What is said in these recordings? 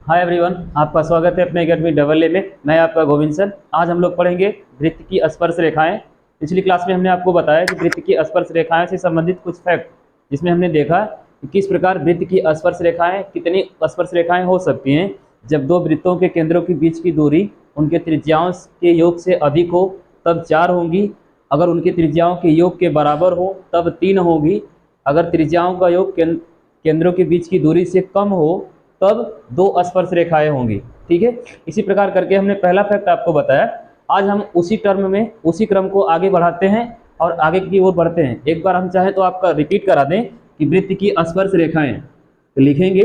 Hi everyone, आपका स्वागत है अपने अकेडमी डबल ए में। मैं आपका गोविंद सर। आज हम लोग पढ़ेंगे वृत्त की स्पर्श रेखाएं। पिछली क्लास में हमने आपको बताया कि वृत्त की स्पर्श रेखाएं से संबंधित कुछ फैक्ट, जिसमें हमने देखा कि किस प्रकार वृत्त की स्पर्श रेखाएं, कितनी स्पर्श रेखाएं हो सकती हैं जब दो वृत्तों के केंद्रों के बीच की दूरी उनके त्रिज्याओं के योग से अधिक हो तब 4 होंगी, अगर उनके त्रिज्याओं के योग के बराबर हो तब 3 होगी, अगर त्रिज्याओं का योग केंद्रों के बीच की दूरी से कम हो तब 2 स्पर्श रेखाएं होंगी। ठीक है, इसी प्रकार करके हमने पहला फैक्ट आपको बताया। आज हम उसी टर्म में उसी क्रम को आगे बढ़ाते हैं और आगे की ओर बढ़ते हैं। एक बार हम चाहे तो आपका रिपीट करा दें कि वृत्त की स्पर्श रेखाएं, तो लिखेंगे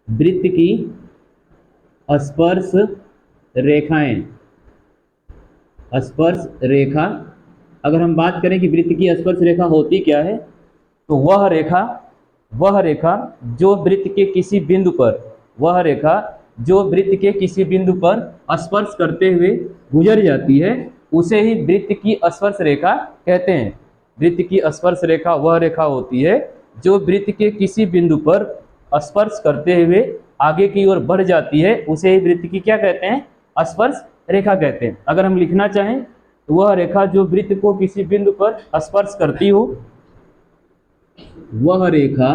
वृत्त की स्पर्श रेखाएं। स्पर्श रेखा, अगर हम बात करें कि वृत्त की स्पर्श रेखा होती क्या है, तो वह रेखा जो वृत्त के किसी बिंदु पर, वह रेखा जो वृत्त के किसी बिंदु पर स्पर्श करते हुए गुजर जाती है, उसे ही वृत्त की स्पर्श रेखा कहते हैं। वृत्त की स्पर्श रेखा वह रेखा होती है जो वृत्त के किसी बिंदु पर स्पर्श करते हुए आगे की ओर बढ़ जाती है, उसे ही वृत्त की क्या कहते हैं? स्पर्श रेखा कहते हैं। अगर हम लिखना चाहें तो वह रेखा जो वृत्त को किसी बिंदु पर स्पर्श करती हो, वह रेखा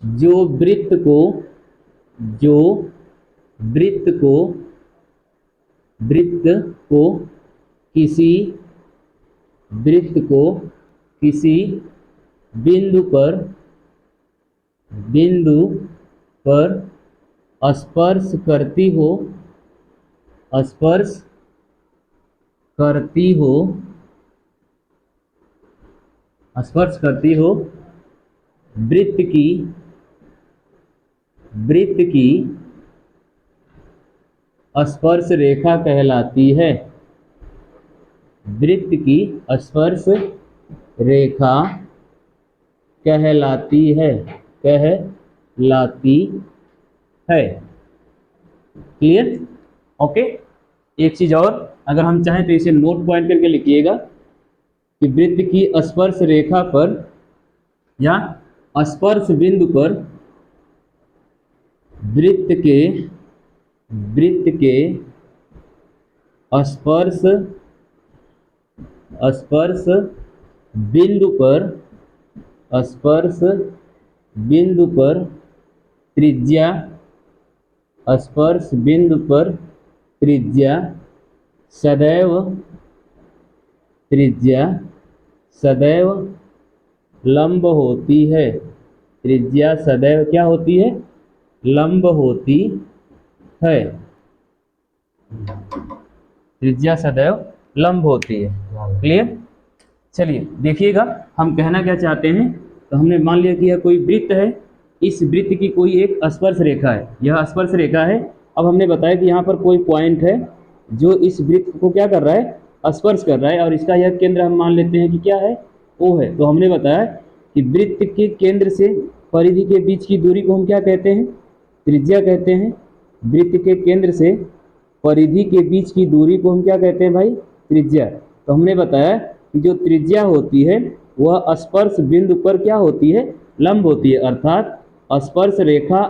जो वृत्त को किसी बिंदु पर स्पर्श करती हो वृत्त की स्पर्श रेखा कहलाती है। वृत्त की स्पर्श रेखा कहलाती है। क्लियर? ओके। एक चीज और, अगर हम चाहें तो इसे नोट पॉइंट करके लिखिएगा कि वृत्त की स्पर्श रेखा पर या स्पर्श बिंदु पर वृत्त के स्पर्श बिंदु पर त्रिज्या सदैव लंब होती है। त्रिज्या सदैव क्या होती है? लंब होती है। त्रिज्या सदैव लंब होती है। क्लियर? चलिए देखिएगा हम कहना क्या चाहते हैं। तो हमने मान लिया कि यह कोई वृत्त है, इस वृत्त की कोई एक स्पर्श रेखा है, यह स्पर्श रेखा है। अब हमने बताया कि यहाँ पर कोई पॉइंट है जो इस वृत्त को क्या कर रहा है? स्पर्श कर रहा है, और इसका यह केंद्र हम मान लेते हैं कि क्या है? O है। तो हमने बताया कि वृत्त के केंद्र से परिधि के बीच की दूरी को हम क्या कहते हैं? त्रिज्या कहते हैं। वृत्त के केंद्र से परिधि के बीच की दूरी को हम क्या कहते हैं भाई? त्रिज्या। तो हमने बताया कि जो त्रिज्या होती है वह स्पर्श बिंदु पर क्या होती है? लंब होती है। अर्थात स्पर्श रेखा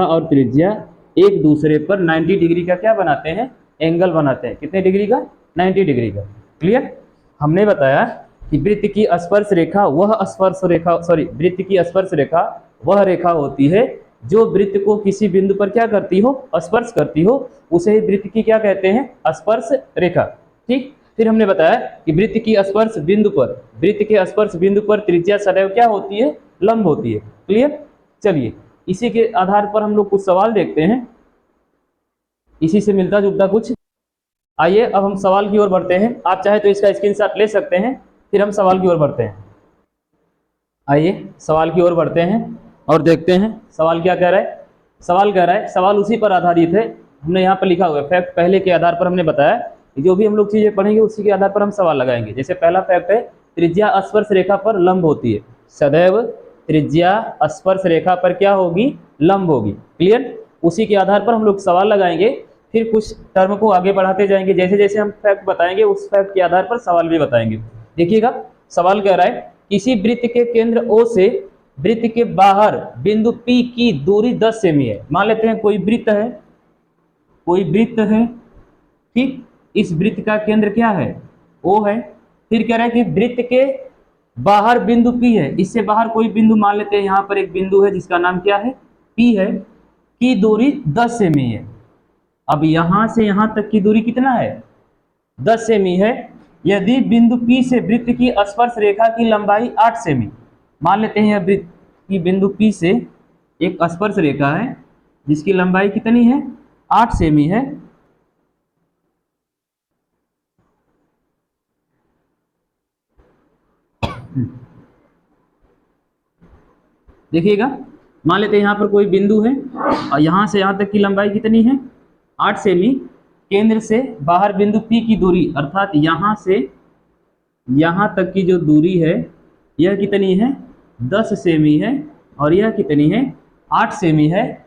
और त्रिज्या एक दूसरे पर 90 डिग्री का क्या बनाते हैं? एंगल बनाते हैं। कितने डिग्री का? 90 डिग्री का। क्लियर? हमने बताया कि वृत्त की स्पर्श रेखा वह रेखा होती है जो वृत्त को किसी बिंदु पर क्या करती हो? स्पर्श करती हो, उसे ही वृत्त की क्या कहते हैं? स्पर्श रेखा। ठीक। फिर हमने बताया कि वृत्त के स्पर्श बिंदु पर त्रिज्या सदैव क्या होती है? लंब होती है। क्लियर? चलिए इसी के आधार पर हम लोग कुछ सवाल देखते हैं, इसी से मिलता जुलता कुछ। आइए अब हम सवाल की ओर बढ़ते हैं। आप चाहे तो इसका स्क्रीनशॉट ले सकते हैं, फिर हम सवाल की ओर बढ़ते हैं। आइए सवाल की ओर बढ़ते हैं और देखते हैं सवाल क्या कह रहा है। सवाल उसी पर आधारित है, हमने यहाँ पर लिखा हुआ है फैक्ट। पहले के आधार पर हमने बताया कि जो भी हम लोग चीजें पढ़ेंगे उसी के आधार पर हम सवाल लगाएंगे। जैसे पहला फैक्ट है त्रिज्या स्पर्श रेखा पर लंब होती है। सदैव त्रिज्या स्पर्श रेखा पर क्या होगी? लंब होगी। क्लियर? उसी के आधार पर हम लोग सवाल लगाएंगे, फिर कुछ टर्म को आगे बढ़ाते जाएंगे। जैसे जैसे हम फैक्ट बताएंगे उस फैक्ट के आधार पर सवाल भी बताएंगे। देखिएगा सवाल कह रहा है किसी वृत्त के केंद्र O से वृत्त के बाहर बिंदु P की दूरी 10 सेमी है। मान लेते हैं कोई वृत्त है, कोई वृत्त है, ठीक, इस वृत्त का केंद्र क्या है, O है। फिर कह रहा है कि वृत्त के बाहर बिंदु P है, इससे बाहर कोई बिंदु मान लेते हैं, यहाँ पर एक बिंदु है जिसका नाम क्या है, P है, की दूरी 10 सेमी है। अब यहाँ से यहाँ तक की दूरी कितना है, 10 सेमी है। यदि बिंदु P से वृत्त की स्पर्श रेखा की लंबाई 8 सेमी, मान लेते हैं वृत्त की बिंदु P से एक स्पर्श रेखा है जिसकी लंबाई कितनी है, 8 सेमी है। देखिएगा, मान लेते हैं यहाँ पर कोई बिंदु है और यहाँ से यहाँ तक की लंबाई कितनी है, 8 सेमी। केंद्र से बाहर बिंदु P की दूरी अर्थात यहाँ से यहाँ तक की जो दूरी है यह कितनी है, 10 सेमी है और यह कितनी है, 8 सेमी है।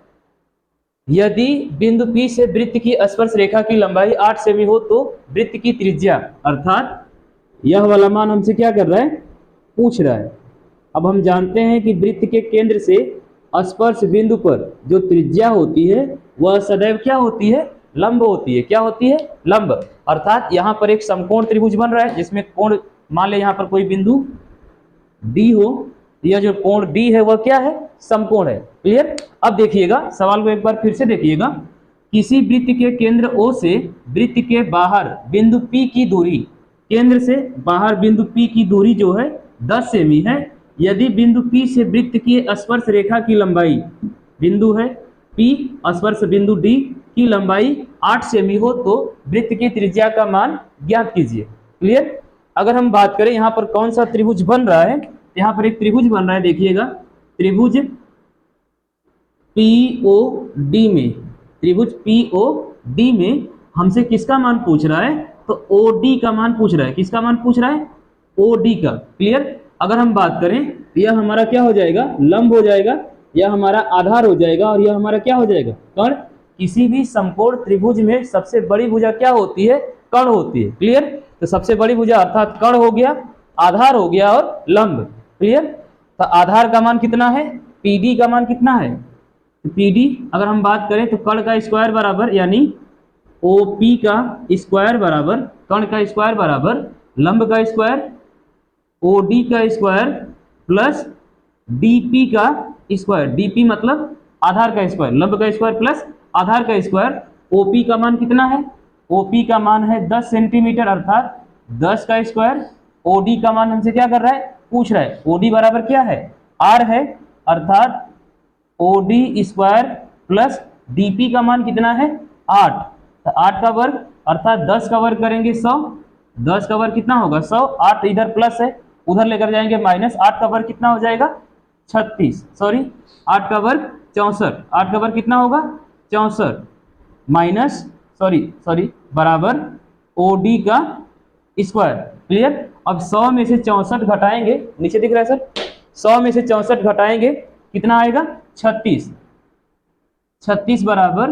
यदि बिंदु P से वृत्त की स्पर्श रेखा की लंबाई 8 सेमी हो तो वृत्त की त्रिज्या अर्थात यह वाला मान हमसे क्या कर रहा है, पूछ रहा है। अब हम जानते हैं कि वृत्त के केंद्र से स्पर्श बिंदु पर जो त्रिज्या होती है वह सदैव क्या होती है, लंब होती है। क्या होती है, लंब। अर्थात यहाँ पर एक समकोण त्रिभुज बन रहा है जिसमें कोण, मान ले यहाँ पर कोई बिंदु D हो, यह जो कोण D है वह क्या है, समकोण है। क्लियर। अब देखिएगा सवाल को एक बार फिर से देखिएगा। किसी वृत्त के केंद्र O से वृत्त के बाहर बिंदु P की दूरी, केंद्र से बाहर बिंदु P की दूरी जो है 10 सेमी है। यदि बिंदु P से वृत्त की स्पर्श रेखा की लंबाई, बिंदु है P, स्पर्श बिंदु D की लंबाई 8 सेमी हो तो वृत्त की त्रिज्या का मान ज्ञात कीजिए। क्लियर। अगर हम बात करें यहाँ पर कौन सा त्रिभुज बन रहा है, यहाँ पर एक त्रिभुज बन रहा है, देखिएगा त्रिभुज POD में, त्रिभुज POD में हमसे किसका मान पूछ रहा है, तो OD का मान पूछ रहा है। किसका मान पूछ रहा है, OD का। क्लियर। अगर हम बात करें तो यह हमारा क्या हो जाएगा, लंब हो जाएगा, यह हमारा आधार हो जाएगा और यह हमारा क्या हो जाएगा, कर्ण। किसी भी समकोण त्रिभुज में सबसे बड़ी भुजा क्या होती है, कर्ण होती है। क्लियर। तो सबसे बड़ी भुजा अर्थात कर्ण हो गया, आधार हो गया और लंब। क्लियर। तो आधार का मान कितना है, PD का मान कितना है, PD अगर हम बात करें तो कर्ण का स्क्वायर बराबर, यानी OP का स्क्वायर बराबर कर्ण का स्क्वायर बराबर लंब का स्क्वायर OD का स्क्वायर प्लस DP का स्क्वायर। DP मतलब आधार का स्क्वायर, लंब का स्क्वायर प्लस आधार का स्क्वायर। OP का मान कितना है, OP का मान है 10 सेंटीमीटर अर्थात 10 का स्क्वायर। OD का मान हमसे क्या कर रहा है, पूछ रहा है। OD बराबर क्या है, R है, अर्थात OD स्क्वायर प्लस DP का मान कितना है, 8। तो 8 का वर्ग अर्थात 10 का वर्ग करेंगे 100, 10 का वर्ग कितना होगा 100, 8 इधर प्लस है उधर लेकर जाएंगे माइनस, 8 का वर्ग कितना हो जाएगा 36, सॉरी 8 का वर्ग 64, 8 का वर्ग कितना होगा 64 माइनस सॉरी बराबर OD का स्क्वायर। क्लियर। अब 100 में से 64 घटाएंगे, नीचे दिख रहा है सर, 100 में से 64 घटाएंगे कितना आएगा 36, 36 बराबर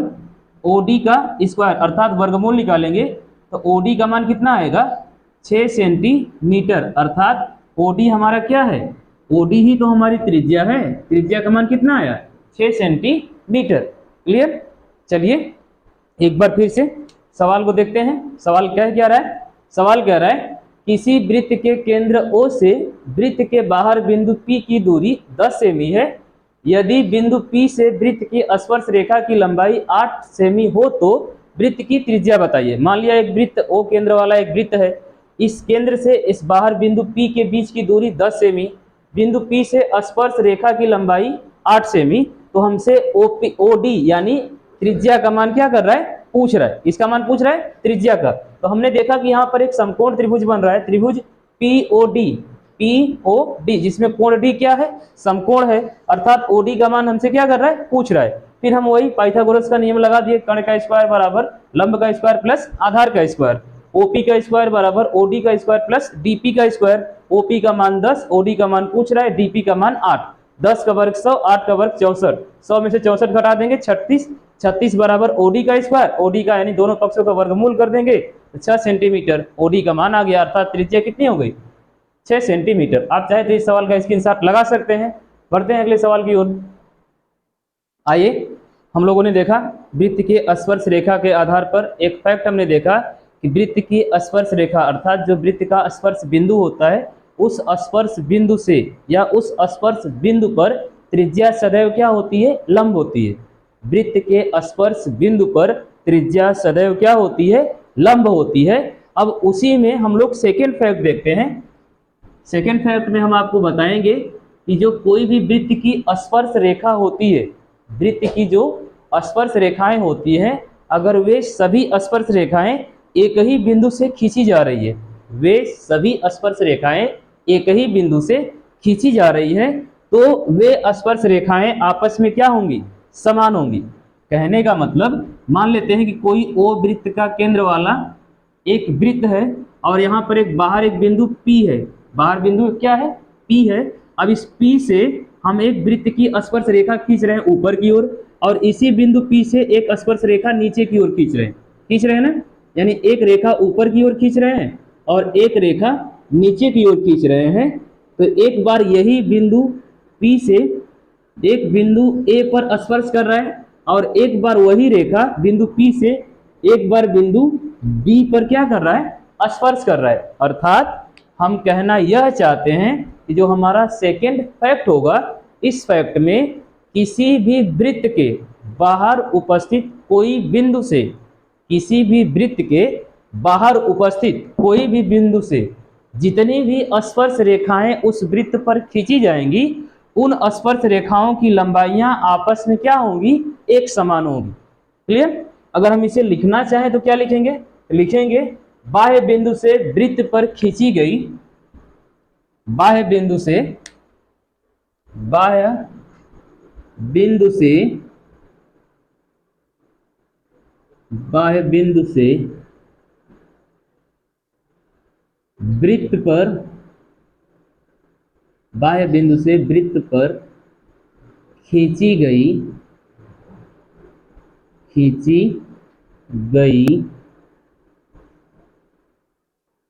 OD का स्क्वायर अर्थात वर्गमूल निकालेंगे तो OD का मान कितना आएगा 6 सेंटीमीटर। अर्थात OD हमारा क्या है, OD ही तो हमारी त्रिज्या है, त्रिज्या का मान कितना आया 6 सेंटीमीटर। क्लियर। चलिए एक बार फिर से सवाल को देखते हैं। सवाल क्या रहा है, सवाल कह रहा है किसी वृत्त के केंद्र O से वृत्त के बाहर बिंदु P की दूरी 10 सेमी है। यदि बिंदु P से वृत्त की स्पर्श रेखा की लंबाई 8 सेमी हो तो वृत्त की त्रिज्या बताइए। मान लिया एक वृत्त O केंद्र वाला एक वृत्त है, इस केंद्र से इस बाहर बिंदु P के बीच की दूरी 10 सेमी, बिंदु P से स्पर्श रेखा की लंबाई 8 सेमी, तो हमसे OD यानी त्रिज्या का मान क्या कर रहा है, पूछ रहा है। इसका मान पूछ रहा है त्रिज्या का। तो हमने देखा कि यहाँ पर एक समकोण त्रिभुज बन रहा है, त्रिभुज POD जिसमें कोण D क्या है, समकोण है, अर्थात OD का मान हमसे क्या कर रहा है, पूछ रहा है। फिर हम वही पाइथागोरस का नियम लगा दिए, कर्ण का स्क्वायर बराबर लंब का स्क्वायर प्लस आधार का स्क्वायर। OP का स्क्वायर बराबर OD का स्क्वायर प्लस DP का स्क्वायर। OP का मान 10, OD का मान पूछ रहा है, DP का मान 8। 10 का वर्ग 100, 8 का वर्ग 64, 100 में से 64 घटा देंगे 36, 36 बराबर OD का स्क्वायर, OD का यानी दोनों पक्षों का वर्गमूल कर देंगे तो 6 सेंटीमीटर OD का मान आ गया। अर्थात त्रिज्या कितनी हो गई 6 सेंटीमीटर। आप चाहे तो इस सवाल का स्क्रीनशॉट लगा सकते हैं। बढ़ते हैं अगले सवाल की ओर। आइए, हम लोगों ने देखा वृत्त के स्पर्श रेखा के आधार पर एक फैक्ट हमने देखा कि वृत्त की स्पर्श रेखा अर्थात जो वृत्त का स्पर्श बिंदु होता है, उस स्पर्श बिंदु से या उस स्पर्श बिंदु पर त्रिज्या सदैव क्या होती है? लंब होती है। वृत्त के स्पर्श बिंदु पर त्रिज्या सदैव क्या होती है? लंब होती है। अब उसी में हम लोग सेकेंड फैक्ट देखते हैं। सेकेंड फैक्ट में हम आपको बताएंगे कि जो कोई भी वृत्त की स्पर्श रेखा होती है, वृत्त की जो स्पर्श रेखाएं होती हैं, अगर वे सभी स्पर्श रेखाएं एक ही बिंदु से खींची जा रही है, वे सभी स्पर्श रेखाएं एक ही बिंदु से खींची जा रही है, तो वे स्पर्श रेखाएं आपस में क्या होंगी? समान होंगी। कहने का मतलब, मान लेते हैं कि कोई ओ वृत्त का केंद्र वाला एक वृत्त है और यहाँ पर एक बाहर एक बिंदु P है। बाहर बिंदु क्या है? P है। अब इस P से हम एक वृत्त की स्पर्श रेखा खींच रहे हैं ऊपर की ओर, और इसी बिंदु P से एक स्पर्श रेखा नीचे की ओर खींच रहे हैं ना, यानी एक रेखा ऊपर की ओर खींच रहे हैं और एक रेखा नीचे की ओर खींच रहे हैं। तो एक बार यही बिंदु P से एक बिंदु A पर स्पर्श कर रहा है और एक बार वही रेखा बिंदु P से एक बार बिंदु B पर क्या कर रहा है? स्पर्श कर रहा है। अर्थात हम कहना यह चाहते हैं कि जो हमारा सेकेंड फैक्ट होगा, इस फैक्ट में किसी भी वृत्त के बाहर उपस्थित कोई बिंदु से, किसी भी वृत्त के बाहर उपस्थित कोई भी बिंदु से जितनी भी स्पर्श रेखाएं उस वृत्त पर खींची जाएंगी, उन स्पर्श रेखाओं की लंबाइयां आपस में क्या होंगी? एक समान होंगी। क्लियर? अगर हम इसे लिखना चाहें तो क्या लिखेंगे? लिखेंगे बाह्य बिंदु से वृत्त पर खींची गई, बाह्य बिंदु से, बाह्य बिंदु से, बाह्य बिंदु से वृत्त पर, बाह्य बिंदु से वृत्त पर खींची गई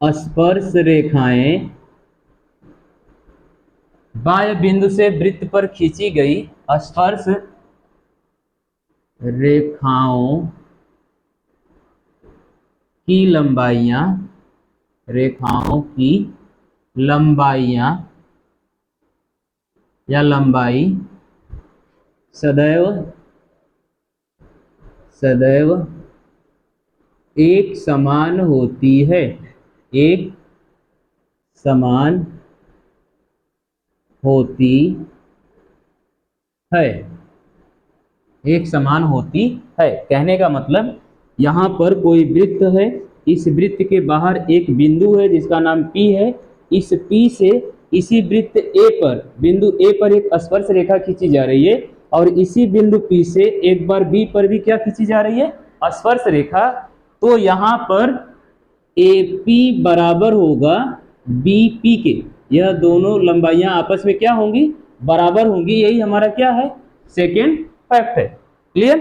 स्पर्श रेखाएं, बाह्य बिंदु से वृत्त पर खींची गई स्पर्श रेखाओं की लंबाइयां, रेखाओं की लंबाइयां या लंबाई सदैव एक समान होती है, एक समान होती है, एक समान होती है। कहने का मतलब, यहाँ पर कोई वृत्त है, इस वृत्त के बाहर एक बिंदु है जिसका नाम P है। इस P से इसी वृत्त A पर, बिंदु A पर एक स्पर्श रेखा खींची जा रही है और इसी बिंदु P से एक बार B पर भी क्या खींची जा रही है? स्पर्श रेखा। तो यहाँ पर AP बराबर होगा BP के। यह दोनों लंबाइयां आपस में क्या होंगी? बराबर होंगी। यही हमारा क्या है? सेकेंड फैक्ट है। क्लियर?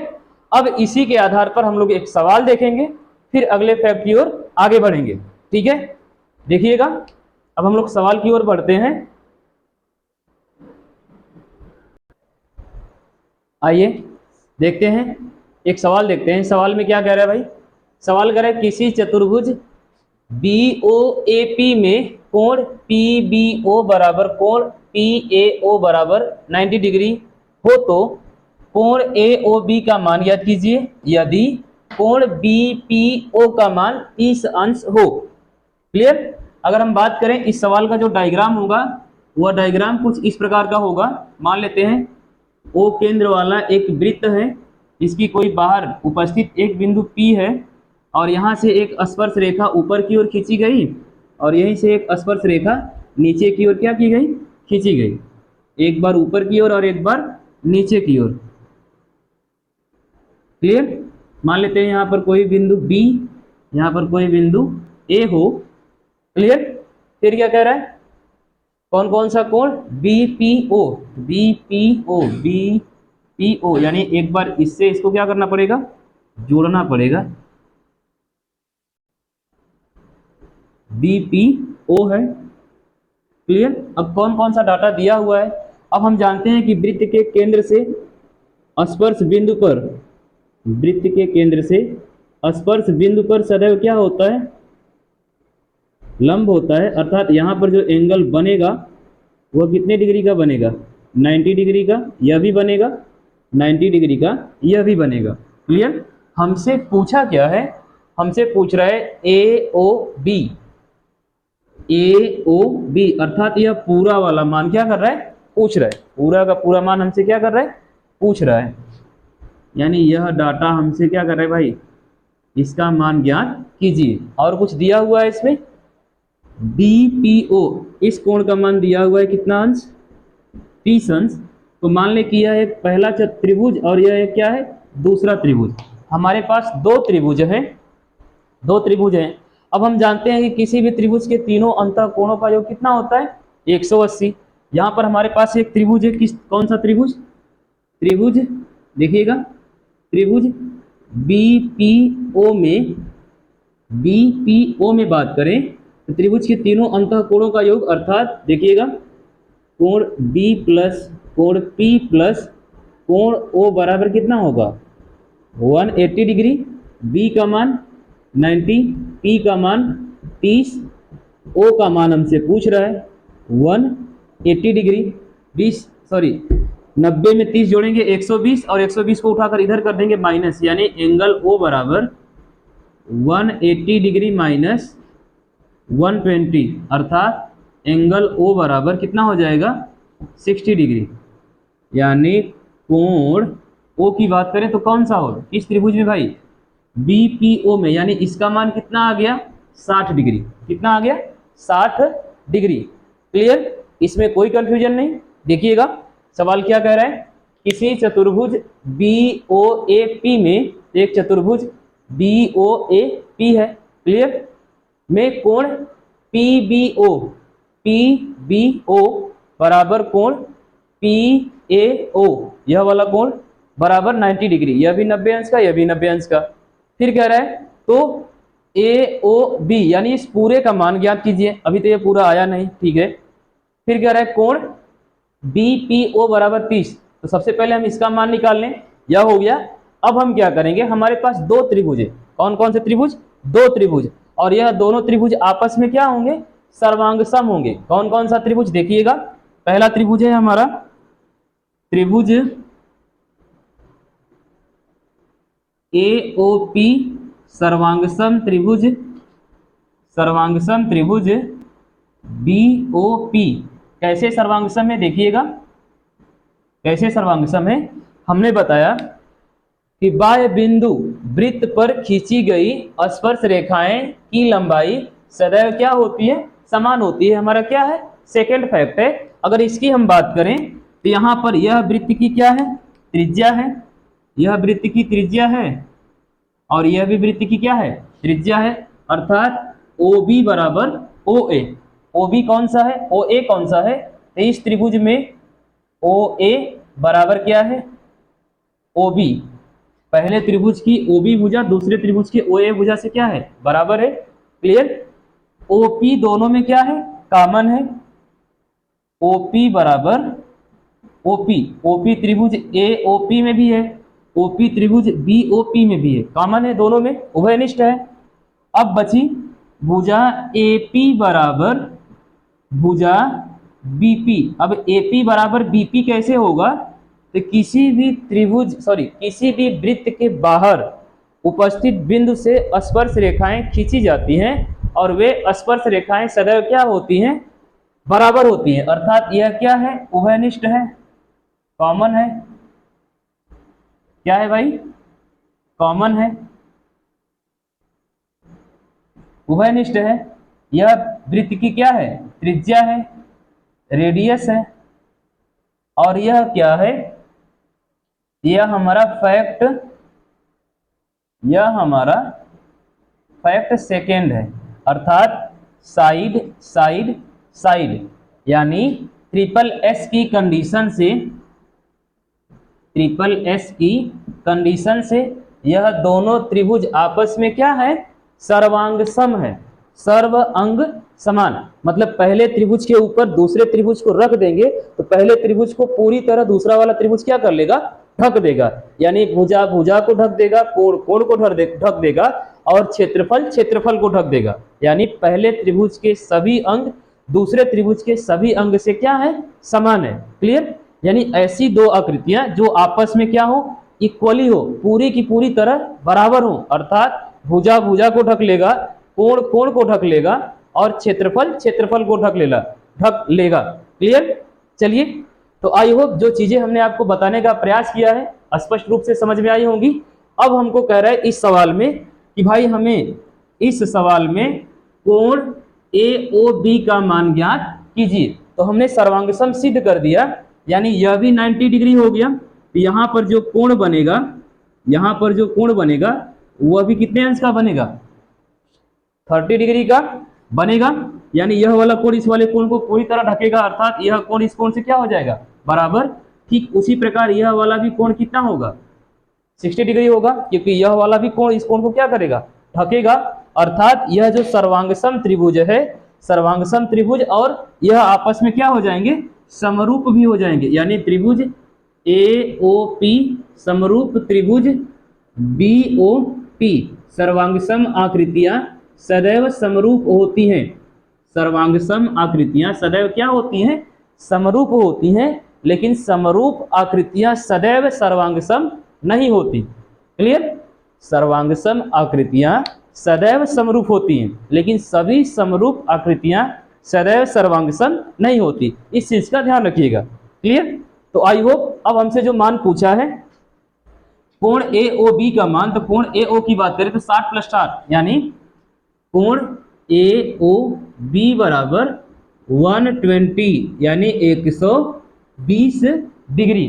अब इसी के आधार पर हम लोग एक सवाल देखेंगे, फिर अगले फैक्ट की ओर आगे बढ़ेंगे। ठीक है, देखिएगा। अब हम लोग सवाल की ओर बढ़ते हैं। आइए देखते हैं, एक सवाल देखते हैं। सवाल में क्या कह रहा है भाई? सवाल कह रहा है किसी चतुर्भुज BOAP में कोण PBO बराबर कोण PAO बराबर 90 डिग्री हो तो कोण AOB का मान ज्ञात कीजिए यदि कोण BPO का मान 30 अंश हो। क्लियर? अगर हम बात करें इस सवाल का जो डायग्राम होगा, वह डायग्राम कुछ इस प्रकार का होगा। मान लेते हैं O केंद्र वाला एक वृत्त है, इसकी कोई बाहर उपस्थित एक बिंदु P है और यहाँ से एक स्पर्श रेखा ऊपर की ओर खींची गई और यहीं से एक स्पर्श रेखा नीचे की ओर क्या की गई? खींची गई। एक बार ऊपर की ओर और एक बार नीचे की ओर। क्लियर? मान लेते हैं यहाँ पर कोई बिंदु B, यहाँ पर कोई बिंदु A हो। क्लियर? फिर क्या कह रहा है? कौन कौन सा कोण? BPO, BPO, BPO, यानी एक बार इससे इसको क्या करना पड़ेगा? जोड़ना पड़ेगा। BPO है। क्लियर। अब कौन कौन सा डाटा दिया हुआ है, अब हम जानते हैं कि वृत्त के केंद्र से स्पर्श बिंदु पर, वृत्त के केंद्र से स्पर्श बिंदु पर सदैव क्या होता है, लंब होता है। अर्थात यहाँ पर जो एंगल बनेगा वह कितने डिग्री का बनेगा, 90 डिग्री का। यह भी बनेगा 90 डिग्री का, यह भी बनेगा। क्लियर। हमसे पूछा क्या है, हमसे पूछ रहा है ए ओ बी, ए ओ बी, अर्थात यह पूरा वाला मान क्या कर रहा है, पूछ रहा है। पूरा का पूरा मान हमसे क्या कर रहा है, पूछ रहा है। यानी यह डाटा हमसे क्या कर रहा है भाई, इसका मान ज्ञात कीजिए। और कुछ दिया हुआ है इसमें, बीपीओ, इस कोण का मान दिया हुआ है कितना अंश, 30 अंश। तो मान ले कि यह एक पहला त्रिभुज और यह एक क्या है, दूसरा त्रिभुज। हमारे पास दो त्रिभुज हैं, दो त्रिभुज हैं। अब हम जानते हैं कि किसी भी त्रिभुज के तीनों अंतः कोणों का योग कितना होता है, 180। यहाँ पर हमारे पास एक त्रिभुज है, किस कौन सा त्रिभुज, त्रिभुज देखिएगा, त्रिभुज बीपीओ में, बीपीओ में बात करें तो त्रिभुज के तीनों अंतः कोणों का योग, अर्थात देखिएगा कोण बी प्लस कोण पी प्लस कोण ओ बराबर कितना होगा, 180 डिग्री। बी का मान 90, पी का मान 30, ओ का मान हमसे पूछ रहा है 180 डिग्री। 90 में 30 जोड़ेंगे 120, और 120 को उठाकर इधर कर देंगे माइनस, यानी एंगल ओ बराबर 180 डिग्री माइनस 120, अर्थात एंगल ओ बराबर कितना हो जाएगा, 60 डिग्री। यानी कोण ओ की बात करें तो कौन सा होगा इस त्रिभुज में भाई, बीपीओ में, यानी इसका मान कितना आ गया, 60 डिग्री। कितना आ गया, 60 डिग्री। क्लियर, इसमें कोई कंफ्यूजन नहीं। देखिएगा सवाल क्या कह रहा है, किसी चतुर्भुज BOAP में, एक चतुर्भुज BOAP है, क्लियर, में कोण PBO बराबर कोण PAO, यह वाला कोण बराबर 90 डिग्री, यह भी 90 अंश का, यह भी 90 अंश का। फिर कह रहा है तो AOB, यानी इस पूरे का मान ज्ञात कीजिए। अभी तो ये पूरा आया नहीं, ठीक है। फिर कह रहा है कोण BPO बराबर 30, तो सबसे पहले हम इसका मान निकाल लें, यह हो गया। अब हम क्या करेंगे, हमारे पास दो त्रिभुज है, कौन कौन से त्रिभुज, दो त्रिभुज, और यह दोनों त्रिभुज आपस में क्या होंगे, सर्वांगसम होंगे। कौन कौन सा त्रिभुज, देखिएगा पहला त्रिभुज है हमारा त्रिभुज AOP, सर्वांगसम त्रिभुज, सर्वांगसम त्रिभुज BOP। कैसे सर्वांगसम है, देखिएगा कैसे सर्वांगसम है। हमने बताया कि बाह्य बिंदु वृत्त पर खींची गई स्पर्श रेखाएं की लंबाई सदैव क्या होती है, समान होती है। हमारा क्या है, सेकंड फैक्ट है। अगर इसकी हम बात करें तो यहाँ पर यह वृत्त की क्या है, त्रिज्या है, यह वृत्त की त्रिज्या है, और यह भी वृत्त की क्या है, त्रिज्या है। अर्थात OB बराबर OA, OB कौन सा है, OA कौन सा है, तो इस त्रिभुज में OA बराबर क्या है, OB। पहले त्रिभुज की OB भुजा दूसरे त्रिभुज की OA भुजा से क्या है, बराबर है। क्लियर। OP दोनों में क्या है, कॉमन है। OP बराबर OP, OP त्रिभुज AOP में भी है, OP त्रिभुज BOP में भी है, कॉमन है, दोनों में उभयनिष्ठ है। अब बची भुजा AP बराबर भुजा BP। अब AP बराबर BP कैसे होगा, तो किसी भी त्रिभुज किसी भी वृत्त के बाहर उपस्थित बिंदु से स्पर्श रेखाएं खींची जाती हैं, और वे स्पर्श रेखाएं सदैव क्या होती हैं, बराबर होती हैं। अर्थात यह क्या है, उभयनिष्ठ है, कॉमन है। क्या है भाई, कॉमन है, उभयनिष्ठ है। यह वृत्त की क्या है, त्रिज्या है, रेडियस है, और यह क्या है, यह हमारा फैक्ट, यह हमारा फैक्ट सेकेंड है। अर्थात साइड साइड साइड, यानी SSS की कंडीशन से, SSS की कंडीशन से यह दोनों त्रिभुज आपस में क्या है, सर्वांगसम है। सर्व अंग समान, मतलब पहले त्रिभुज के ऊपर दूसरे त्रिभुज को रख देंगे तो पहले त्रिभुज को पूरी तरह दूसरा वाला त्रिभुज क्या कर लेगा, ढक देगा। यानी भुजा भुजा को ढक देगा, कोण कोण को ढक देगा और क्षेत्रफल क्षेत्रफल को ढक देगा। यानी पहले त्रिभुज के सभी अंग दूसरे त्रिभुज के सभी अंग से क्या है, समान है। क्लियर। यानी ऐसी दो आकृतियां जो आपस में क्या हो, इक्वली हो, पूरी की पूरी तरह बराबर हो, अर्थात भुजा भुजा को ढक लेगा, कोण कोण को ढक लेगा और क्षेत्रफल क्षेत्रफल को ढक लेगा। क्लियर। चलिए, तो आई होप जो चीजें हमने आपको बताने का प्रयास किया है स्पष्ट रूप से समझ में आई होंगी। अब हमको कह रहा है इस सवाल में कि भाई हमें इस सवाल में कोण AOB का मान ज्ञात कीजिए। तो हमने सर्वांगसम सिद्ध कर दिया, यानी यह भी 90 डिग्री हो गया। यहाँ पर जो कोण बनेगा, यहाँ पर जो कोण बनेगा वह भी कितने अंश का बनेगा, 30 डिग्री का बनेगा। यानी यह वाला कोण इस वाले कोण को पूरी तरह ढकेगा, अर्थात यह कोण इस कोण से क्या हो जाएगा, बराबर। ठीक उसी प्रकार यह वाला भी कोण कितना होगा, 60 डिग्री होगा, क्योंकि यह वाला भी कोण इस कोण को क्या करेगा, ढकेगा। अर्थात यह जो सर्वांगसम त्रिभुज है, सर्वांगसम त्रिभुज और यह आपस में क्या हो जाएंगे, समरूप भी हो जाएंगे। यानी त्रिभुज AOP समरूप त्रिभुज BOP, सर्वांगसम आकृतियां सदैव समरूप होती हैं। सर्वांगसम आकृतियां सदैव क्या होती हैं, समरूप होती हैं, लेकिन समरूप आकृतियां सदैव सर्वांगसम नहीं होती। क्लियर। सर्वांगसम आकृतियां सदैव समरूप होती हैं, लेकिन सभी समरूप आकृतियां सदैव सर्वांगसम नहीं होती। इस चीज का ध्यान रखिएगा। क्लियर। तो आई होप अब हमसे जो मान पूछा है कोण AOB का मान, तो कोण AO की बात करें तो 60 + 60, यानी कोण AOB बराबर 120, यानी 120 डिग्री।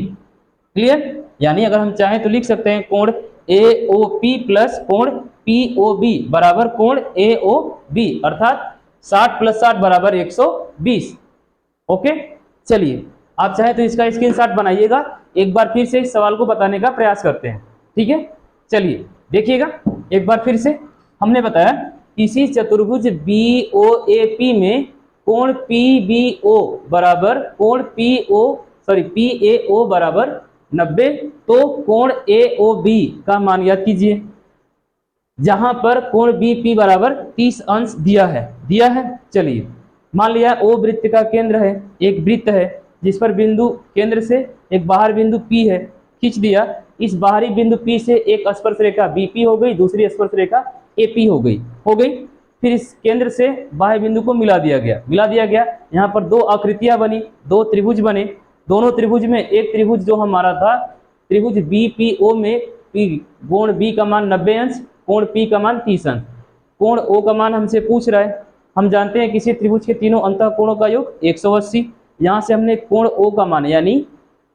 क्लियर। यानी अगर हम चाहें तो लिख सकते हैं कोण AOP प्लस कोण POB बराबर कोण AOB, अर्थात 60 + 60 बराबर 120। ओके। चलिए, आप चाहे तो इसका स्क्रीनशॉट बनाइएगा। एक बार फिर से इस सवाल को बताने का प्रयास करते हैं। ठीक है। चलिए देखिएगा एक बार फिर से। हमने बताया किसी चतुर्भुज BOAP में कोण PBO बराबर कोण PAO बराबर 90, तो कोण AOB का मान याद कीजिए, जहां पर कोण BP बराबर 30 अंश दिया है। चलिए, मान लिया O वृत्त का केंद्र है, एक वृत्त है जिस पर बिंदु केंद्र से एक बाहर बिंदु P है, खींच दिया। इस बाहरी बिंदु P से एक स्पर्श रेखा BP हो गई, दूसरी स्पर्श रेखा AP हो गई। फिर इस केंद्र से बाह्य बिंदु को मिला दिया गया। यहाँ पर दो आकृतियां बनी, दो त्रिभुज बने। दोनों त्रिभुज में एक त्रिभुज जो हमारा था त्रिभुज BPO में कोण B का मान 90 अंश, कोण P का मान 30 अंश, कोण O का मान हमसे पूछ रहा है। हम जानते हैं किसी त्रिभुज के तीनों अंतः कोणों का योग 180। यहाँ से हमने कोण O का मान यानी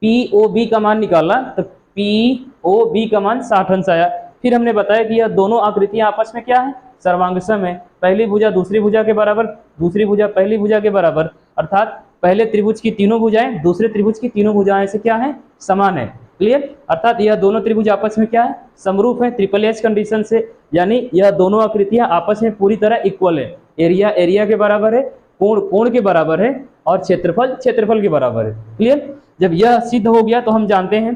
POB का मान निकाला, तो POB का मान 60 अंश आया। फिर हमने बताया कि यह दोनों आकृतियां आपस में क्या है, सर्वांगसम है। पहली भुजा दूसरी भुजा के बराबर, दूसरी भुजा पहली भुजा के बराबर, अर्थात पहले त्रिभुज की तीनों भुजाएं दूसरे त्रिभुज की तीनों भुजाएं से क्या है, समान है। क्लियर। अर्थात यह दोनों त्रिभुज आपस में क्या है, समरूप है, SSS कंडीशन से। यानी यह दोनों आकृतियां आपस में पूरी तरह इक्वल है। एरिया के बराबर है, कोण के बराबर है और क्षेत्रफल के बराबर है। क्लियर। जब यह सिद्ध हो गया तो हम जानते हैं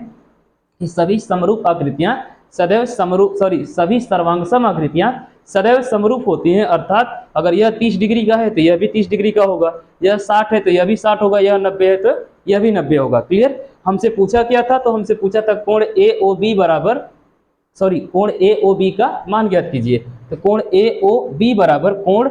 कि सभी समरूप आकृतियां सभी सर्वांगसम आकृतियां सदैव समरूप होती हैं। अर्थात अगर यह 30 डिग्री का है तो यह भी 30 डिग्री का होगा, यह 60 है तो यह भी 60 होगा, यह 90 है तो यह भी 90 होगा। क्लियर। हमसे पूछा क्या था, तो हमसे पूछा था कोण AOB का मान ज्ञात कीजिए। तो कोण AOB बराबर कोण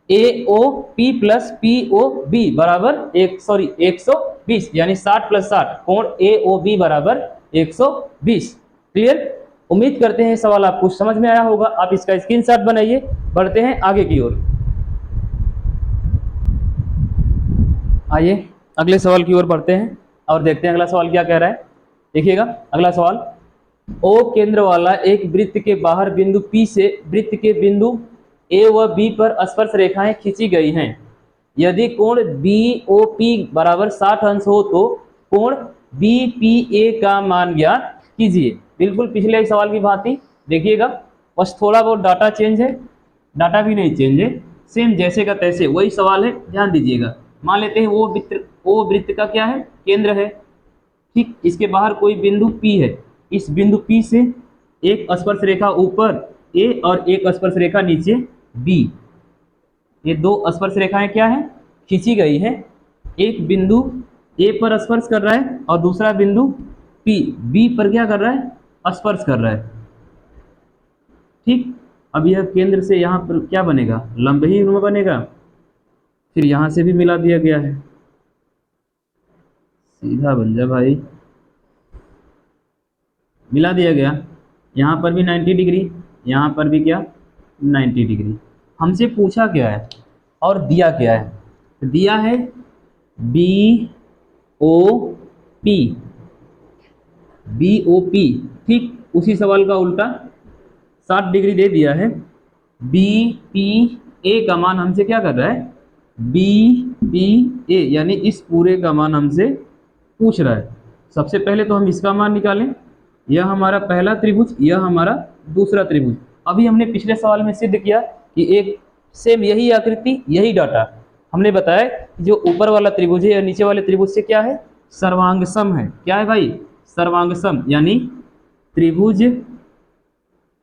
AOP प्लस POB बराबर 120, यानी 60 + 60, कोण AOB बराबर 120। क्लियर। उम्मीद करते हैं सवाल आपको समझ में आया होगा। आप इसका स्क्रीनशॉट बनाइए। बढ़ते हैं आगे की ओर। आइए अगले सवाल की ओर बढ़ते हैं और देखते हैं अगला सवाल क्या कह रहा है। देखिएगा अगला सवाल, O केंद्र वाला एक वृत्त के बाहर बिंदु P से वृत्त के बिंदु A व B पर स्पर्श रेखाएं खींची गई हैं। यदि कोण BOP बराबर 60 अंश हो तो कोण BPA का मान ज्ञात कीजिए। बिल्कुल पिछले सवाल की भांति देखिएगा, बस थोड़ा बहुत डाटा चेंज है, डाटा भी नहीं चेंज है, सेम जैसे का तैसे, वही सवाल है, ध्यान दीजिएगा। मान लेते हैं वो वृत्त का क्या है, केंद्र है। ठीक, इसके बाहर कोई बिंदु P है। इस बिंदु P से एक स्पर्श रेखा ऊपर A और एक स्पर्श रेखा नीचे B, ये दो स्पर्श रेखाएं क्या है, खींची गई है। एक बिंदु A पर स्पर्श कर रहा है और दूसरा बिंदु B पर क्या कर रहा है, स्पर्श कर रहा है। ठीक, अब यह केंद्र से यहाँ पर क्या बनेगा, लंब ही बनेगा। फिर यहाँ से भी मिला दिया गया है, सीधा बन जा भाई, मिला दिया गया। यहाँ पर भी 90 डिग्री, यहाँ पर भी क्या 90 डिग्री। हमसे पूछा क्या है और दिया क्या है, दिया है BOP, BOP। ठीक, उसी सवाल का उल्टा 60 डिग्री दे दिया है। BPA का मान हमसे क्या कर रहा है, BPA यानी इस पूरे का मान हमसे पूछ रहा है। सबसे पहले तो हम इसका मान निकालें, यह हमारा पहला त्रिभुज, यह हमारा दूसरा त्रिभुज। अभी हमने पिछले सवाल में सिद्ध किया कि एक सेम यही आकृति, यही डाटा हमने बताया कि जो ऊपर वाला त्रिभुज है या नीचे वाले त्रिभुज से क्या है, सर्वांगसम है। क्या है भाई, सर्वांगसम, यानी त्रिभुज,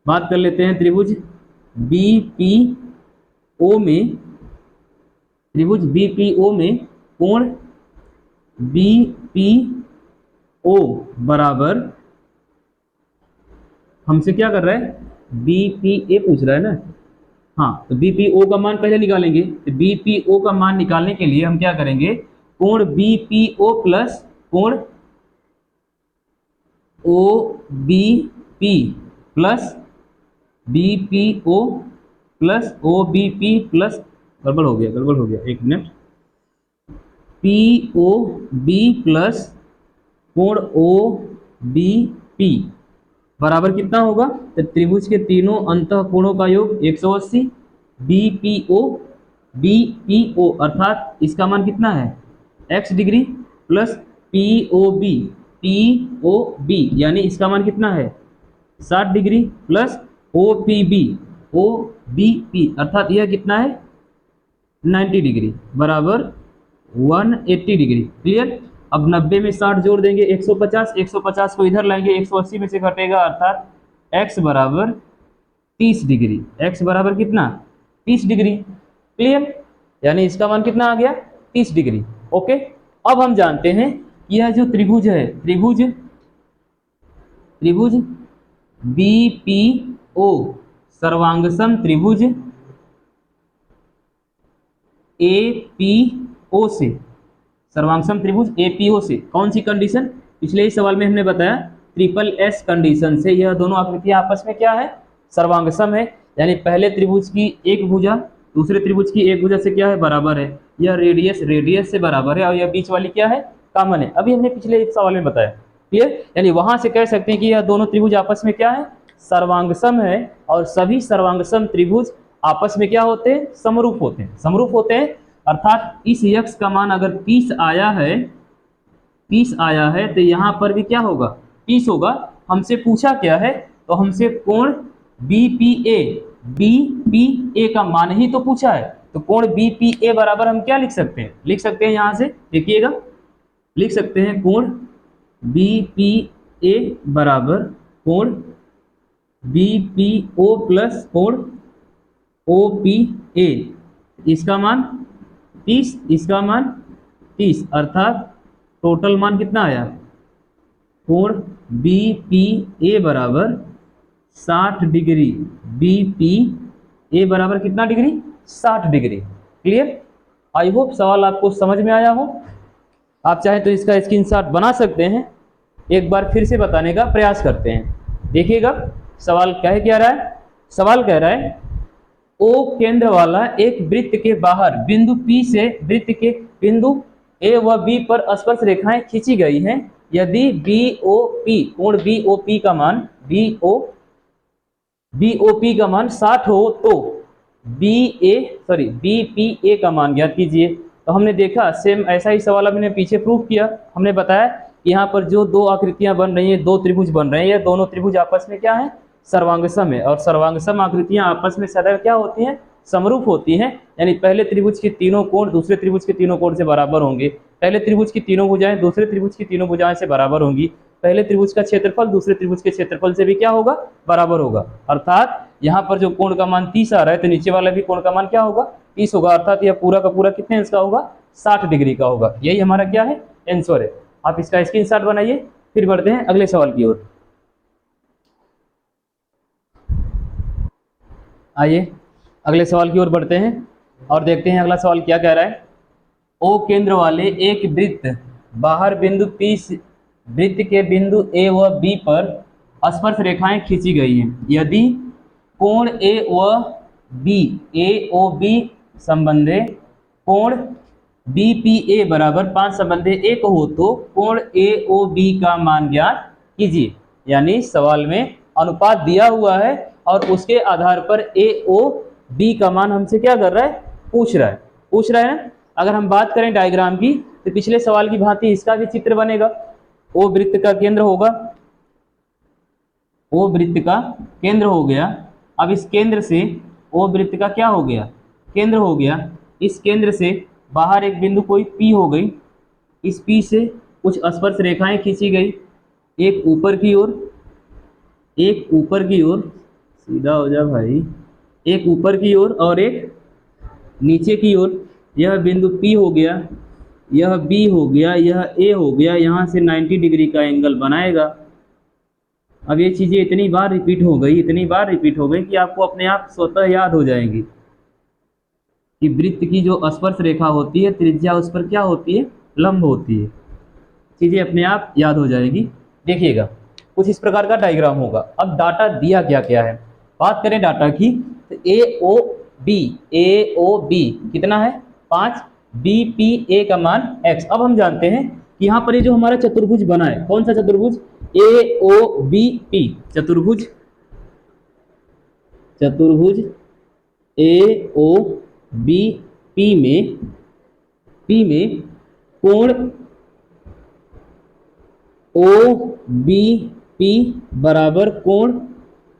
बात कर लेते हैं त्रिभुज BPO में, त्रिभुज BPO में कोण BPO बराबर, हमसे क्या कर रहा है, BPA पूछ रहा है ना। हाँ, तो BPO का मान पहले निकालेंगे। तो BPO का मान निकालने के लिए हम क्या करेंगे, कोण BPO प्लस कोण OBP plus BPO plus OBP plus, गड़बड़ हो गया, एक मिनट, POB प्लस कोण OBP बराबर कितना होगा, तो त्रिभुज के तीनों अंतः कोणों का योग 180। BPO अर्थात इसका मान कितना है, x डिग्री प्लस POB यानी इसका मान कितना है 60 डिग्री प्लस OBP अर्थात यह कितना है 90 डिग्री बराबर 180 डिग्री। क्लियर। अब 90 में 60 जोड़ देंगे 150, 150 को इधर लाएंगे 180 में से घटेगा, अर्थात x बराबर 30 डिग्री। x बराबर कितना, 30 डिग्री। क्लियर, यानी इसका मान कितना आ गया, 30 डिग्री। ओके, अब हम जानते हैं यह जो त्रिभुज है, त्रिभुज BPO सर्वांगसम त्रिभुज APO से, सर्वांगसम त्रिभुज APO से कौन सी कंडीशन, पिछले ही सवाल में हमने बताया SSS कंडीशन से यह दोनों आकृतियां आपस में क्या है, सर्वांगसम है। यानी पहले त्रिभुज की एक भुजा दूसरे त्रिभुज की एक भुजा से क्या है, बराबर है। यह रेडियस से बराबर है और यह बीच वाली क्या है, कॉमन है। अभी हमने पिछले एक सवाल में बताया। क्लियर, यानी वहां से कह सकते हैं कि यह दोनों त्रिभुज आपस में क्या है, सर्वांगसम है। और सभी सर्वांगसम त्रिभुज आपस में क्या होते हैं, समरूप होते हैं। समरूप होते हैं अर्थात इस यक्ष का मान अगर 30 आया है तो यहाँ पर भी क्या होगा, 30 होगा। हमसे पूछा क्या है, तो हमसे कोण BPA का मान ही तो पूछा है। तो कोण BPA बराबर हम क्या लिख सकते हैं, यहाँ से देखिएगा, लिख सकते हैं कोण BPA बराबर कोण BPO प्लस कोण OPA। इसका मान 30, इसका मान 30, अर्थात टोटल मान कितना आया, कोण BPA बराबर 60 डिग्री। BPA बराबर कितना degree, 60 degree. Clear, I hope सवाल आपको समझ में आया हो। आप चाहें तो इसका स्क्रीनशॉट बना सकते हैं। एक बार फिर से बताने का प्रयास करते हैं। देखिएगा सवाल क्या रहा है, सवाल कह रहा है O केंद्र वाला एक वृत्त के बाहर बिंदु P से वृत्त के बिंदु A व B पर स्पर्श रेखाएं खींची गई हैं। यदि BOP कोण BOP का मान BOP का मान 60 हो तो BPA का मान ज्ञात कीजिए। तो हमने देखा सेम ऐसा ही सवाल हमने पीछे प्रूव किया। हमने बताया कि यहाँ पर जो दो आकृतियां बन रही हैं, दो त्रिभुज बन रहे हैं, ये दोनों त्रिभुज आपस में क्या है, सर्वांगसम है। और सर्वांगसम आकृतियां आपस में सदैव क्या होती हैं, समरूप होती हैं, यानी पहले त्रिभुज के तीनों कोण दूसरे त्रिभुज के तीनों कोण से बराबर होंगे, पहले त्रिभुज की तीनों भुजाएं दूसरे त्रिभुज की तीनों भुजाएं से बराबर होंगी, पहले त्रिभुज का क्षेत्रफल दूसरे त्रिभुज के क्षेत्रफल से भी क्या होगा, बराबर होगा। अर्थात यहाँ पर जो कोण का मान 30 आ रहा है तो नीचे वाला भी कोण का मान क्या होगा, 30 होगा। अर्थात यह पूरा का पूरा कितने अंश का होगा, 60 डिग्री का होगा। यही हमारा क्या है, आंसर है। आप इसका स्क्रीनशॉट बनाइए। फिर बढ़ते हैं अगले सवाल की ओर। आइए अगले सवाल की ओर बढ़ते हैं और देखते हैं अगला सवाल क्या कह रहा है। ओ केंद्र वाले एक वृत्त बाहर बिंदु P से वृत्त के बिंदु A व B पर स्पर्श रेखाएं खींची गई हैं। यदि कोण A व B AOB संबंधे कोण BPA बराबर 5 संबंधे 1 हो तो कोण AOB का मान ज्ञात कीजिए। यानी सवाल में अनुपात दिया हुआ है और उसके आधार पर AOB का मान हमसे क्या कर रहा है, पूछ रहा है ना। अगर हम बात करें डायग्राम की तो पिछले सवाल की भांति इसका भी चित्र बनेगा। ओ वृत्त का केंद्र होगा, ओ वृत्त का केंद्र हो गया। अब इस केंद्र से ओ वृत्त का क्या हो गया, केंद्र हो गया। इस केंद्र से बाहर एक बिंदु कोई P हो गई, इस P से कुछ स्पर्श रेखाएं खींची गई, एक ऊपर की ओर, एक ऊपर की ओर, सीधा हो जा भाई, एक ऊपर की ओर और एक नीचे की ओर। यह बिंदु P हो गया, यह B हो गया, यह A हो गया। यहाँ से 90 डिग्री का एंगल बनाएगा। अब ये चीज़ें इतनी बार रिपीट हो गई कि आपको अपने आप स्वतः याद हो जाएंगी कि वृत्त की जो स्पर्श रेखा होती है त्रिज्या उस पर क्या होती है, लंब होती है। चीज़ें अपने आप याद हो जाएगी। देखिएगा कुछ इस प्रकार का डायग्राम होगा। अब डाटा दिया क्या क्या है, बात करें डाटा की तो AOB कितना है 5, BPA का मान x। अब हम जानते हैं कि यहाँ पर ये जो हमारा चतुर्भुज बना है, कौन सा चतुर्भुज, AOBP चतुर्भुज AOBP में कोण OBP बराबर कोण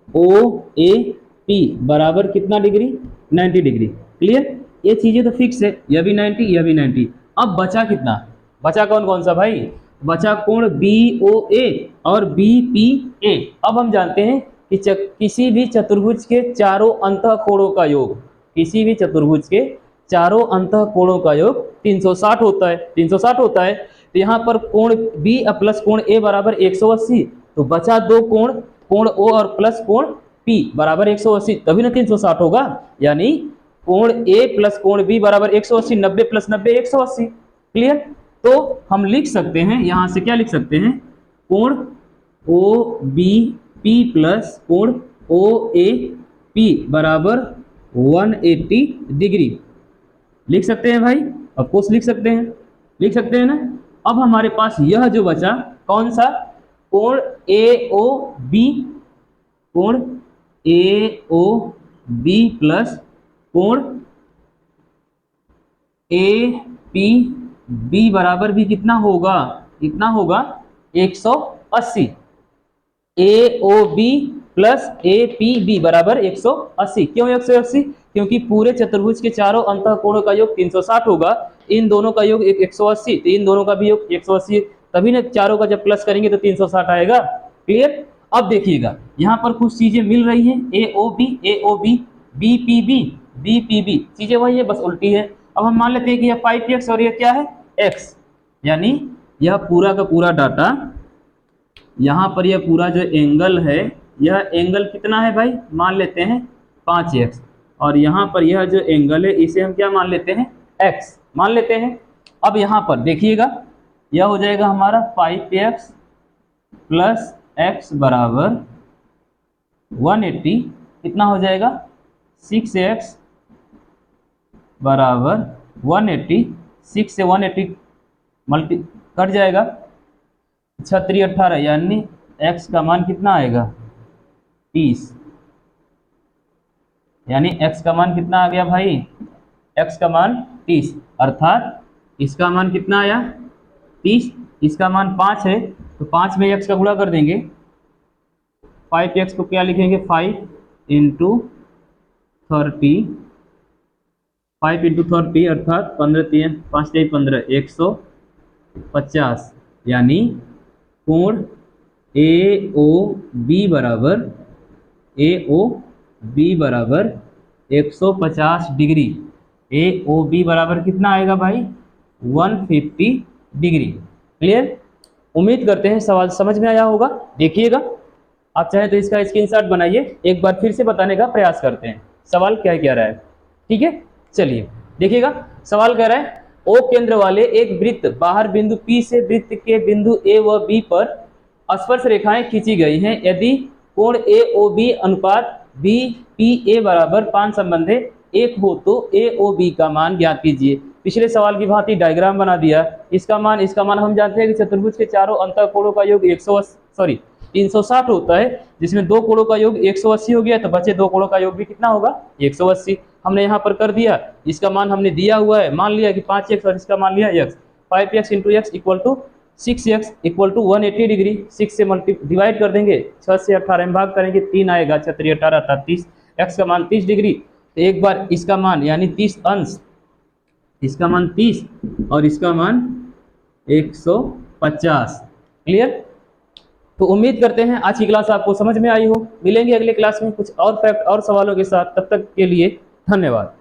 OAP बराबर कितना डिग्री, 90 डिग्री। क्लियर, ये चीजें तो फिक्स है, यह भी 90 यह भी 90। अब बचा कितना, बचा कौन कौन सा भाई, बचा कोण BOA और BPA। अब हम जानते हैं कि किसी भी चतुर्भुज के चारों अंतः कोणों का योग, किसी भी चतुर्भुज के चारों अंतः कोणों का योग 360 होता है, 360 होता है। तो यहाँ पर कोण B प्लस कोण A बराबर 180, तो बचा दो कोण, कोण O और प्लस कोण P बराबर 180, तभी ना 360 होगा। यानी कोण A प्लस कोण B बराबर 180, 90 प्लस 90 180। क्लियर, तो हम लिख सकते हैं यहाँ से, क्या लिख सकते हैं, कोण OBP प्लस कोण OAP बराबर 180 डिग्री। लिख सकते हैं भाई, ऑफ कोर्स लिख सकते हैं ना। अब हमारे पास यह जो बचा कौन सा, कोण AOB, कोण AOB प्लस कोण APB बराबर भी कितना होगा, 180। AOB प्लस APB बराबर 180। क्यों 180, क्योंकि पूरे चतुर्भुज के चारों अंतः कोणों का योग 360 होगा, इन दोनों का योग 180, तो इन दोनों का भी योग 180, तभी ना चारों का जब प्लस करेंगे तो 360 आएगा। क्लियर, अब देखिएगा यहाँ पर कुछ चीजें मिल रही हैं, AOB, BPB चीजें वही है, बस उल्टी है। अब हम मान लेते हैं कि यह 5x और यह क्या है, x। यानी यह पूरा का पूरा डाटा, यहाँ पर यह पूरा जो एंगल है, यह एंगल कितना है भाई, मान लेते हैं 5x, और यहाँ पर यह जो एंगल है इसे हम क्या मान लेते हैं, x मान लेते हैं। अब यहाँ पर देखिएगा यह हो जाएगा हमारा 5x प्लस x बराबर 180, कितना हो जाएगा 6x बराबर 180, 6 से 180 मल्टी कट जाएगा, 36 18, यानी x का मान कितना आएगा 30। यानी x का मान कितना आ गया भाई, x का मान 30, अर्थात इसका मान कितना आया 30, इसका मान 5 है, तो 5 में x का गुणा कर देंगे, 5x को क्या लिखेंगे, 5 × 30 5 इंटू 30 अर्थात 15 3 5 3 15 150, यानी कोण ए ओ बी बराबर 150 डिग्री। ए ओ बी बराबर कितना आएगा भाई? 150 डिग्री। क्लियर? उम्मीद करते हैं सवाल समझ में आया होगा। देखिएगा, आप चाहे तो इसका स्क्रीनशॉट बनाइए, एक बार फिर से बताने का प्रयास करते हैं सवाल क्या कह रहा है। ठीक है, चलिए देखिएगा। सवाल कह रहा है ओ केंद्र वाले एक वृत्त बाहर बिंदु P से वृत्त के बिंदु A व B पर स्पर्श रेखाएं खींची गई हैं। यदि कोण AOB अनुपात BPA बराबर 5 संबंध है एक हो तो AOB का मान ज्ञात कीजिए। पिछले सवाल की भांति डायग्राम बना दिया। इसका मान हम जानते हैं कि चतुर्भुज के चारों अंतःकोणों का योग 360 होता है, जिसमें दो कोणों का योग 180 हो गया, तो बचे दो कोणों का योग भी कितना होगा? 180। हमने यहाँ पर कर दिया, इसका मान हमने दिया हुआ है, मान लिया कि 5x और इसका मान लिया x। 5x into x equal to 6x equal to 180 degree. 6 से डिवाइड कर देंगे, 6 से 18 में भाग करेंगे, 3 आएगा, 6 3 18 अर्थात 30। x का मान 30 डिग्री। तो एक बार इसका मान यानी 30 अंश, इसका मान 30 और इसका मान 150। क्लियर? तो उम्मीद करते हैं आज की क्लास आपको समझ में आई हो। मिलेंगे अगले क्लास में कुछ और फैक्ट और सवालों के साथ। तब तक के लिए धन्यवाद।